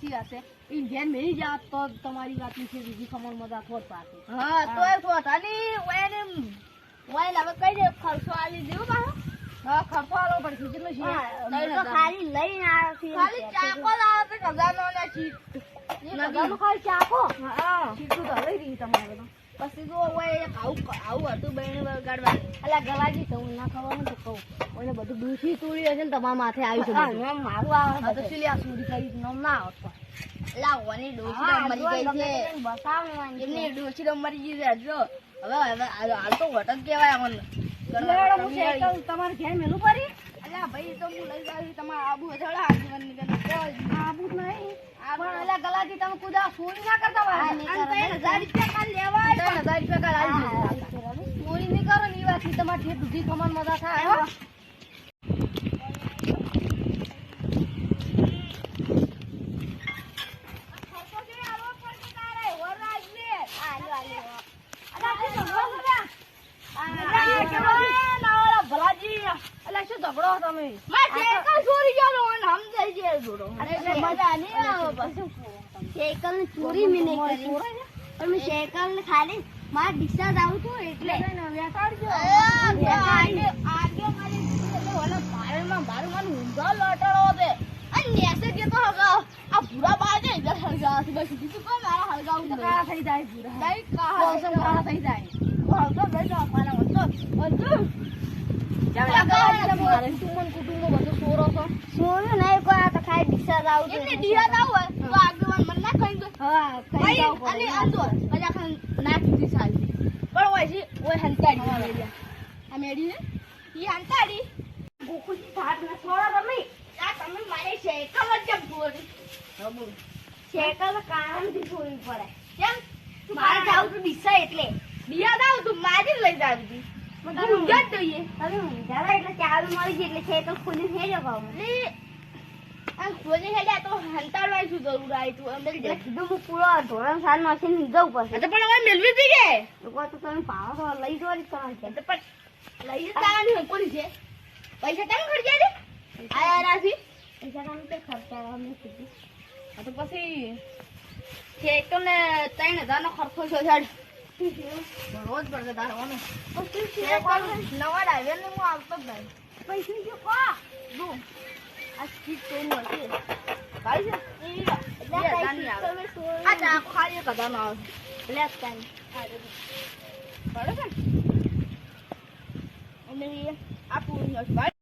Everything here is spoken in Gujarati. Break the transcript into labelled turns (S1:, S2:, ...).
S1: સાચી વાત છે ઈ ઘેર મેલી જા તો તમારી વાત ની છે બીજી ખમણ મજા થોડ પાકે
S2: હા તોય થોતાની ઓયને ઓય હવે કઈ દે ખર્ચો આલી દેવું પાછો
S1: હા ખર્ચો આલો પડશે કેટલો છે
S2: તો ખાલી લઈને આવ્યો ખાલી ચાકો લાવો તો ખજાનો ને ચીટ
S1: નગાનું ખાલી ચાકો
S2: હા
S1: ચીટું તો લઈ રહી તમારે તો
S2: પછી જો ઓય આવું હતું બહેને વગાડવા
S1: અલા ગલાજી તો ના ખવાનું તો કહું ઓને બધું દૂસરી તોડી હશે ને તમારા માથે આવી છે
S2: નામ મારું આવે
S1: તો સિલી આ ચોરી કરી નામ ના આવતો
S2: લા ઓની ડોસી મરી ગઈ છે
S1: બતાવવાની
S2: એમની ડોસી મરી ગઈ છે જો હવે હાલ તો વટક કહેવાય અમને
S1: તમારે ઘેર મેલું પડી
S2: અલ્યા ભાઈ તો હું લઈ જાઉં તમારે આબુ હથડા આગળ નીકળે
S1: આબુ જ નહીં પણ અલા ગલાજી તમે કુદા ચોરી ના કરતા હોય
S2: 3000 રૂપિયા કાલ લેવાય
S1: 3000 રૂપિયા કાલ આવી ચોરી નહીં કરો ને એ વાત તમારે ઠેર દૂધી ખમણ મજા થાય હો ઝઘડો તમે
S2: સાયકલ ચોરી મેં નહીં કરી પણ મેં સાયકલ ખાલી મારે ડિસ્ચાર્જ આવું હતું એટલે મારું ઊંઘા લટાડો છે અને નેસે કે તો હગાવ આ ભૂરા બાજે ઇધર હલગાવ છે બસ બીજું કોઈ મારા હલગાવું
S1: કાળા થઈ જાય પૂરા
S2: નહીં
S1: કાળા થઈ જાય
S2: હલતો બેસો મારા હલતો
S1: કુટુંબો બધું સોરો છો
S2: સોયું નહીં કોઈ આ તો ખાલી ડિસ્ચાર્જ આવું છે એમને ડિસ્ચાર્જ આવું હોય તો આગેવાન મને ના કહી દો
S1: હા
S2: ભાઈ અને આંદો કજા ખાન ના કીધી સાલી પણ હોય છે ઓય હંતાડી આ મેડી ને ઈ હંતાડી ગોકુજી થાત ના છોડા તમે આ તમે મારી સાયકલ જ કેમ ચોરી સાયકલ કારણથી ચોરી પડે કેમ મારે જાવ તો દિશા એટલે દિયા દાવ તું મારી લઈ જાવી મને ઊંઘા જ જોઈએ તમે ઊંઘા એટલે ચાવી મળી ગઈ એટલે સાયકલ ખોલી હેડ્યો ભાવ આ ખોલી હેડ્યા તો હંતાડવા શું જરૂર આવી તું અંદર એટલે કીધું હું પૂરો ધોરણ 7 માં છે જવું પડશે તો પણ હવે મેળવી હતી કે લોકો તો તમે પાવો તો લઈ જવાની તમારે છે પણ લઈ જવાની હકોરી છે પૈસા તમે ખર્ચા દે આયા રાશી પૈસા તમે તો ખર્ચા અમે કીધું આ તો પછી સાયકલ ને 3000 નો ખર્ચો છે સાડ રોજ પડશે તારવાનો પછી નવા ડ્રાઈવર ને હું આવતો જ નહીં પૈસા જો કો દો આ ચીજ તો નથી ભાઈ છે આ તા ખાલી કદમ આવે લે કાઈ બરાબર અને આ પૂરી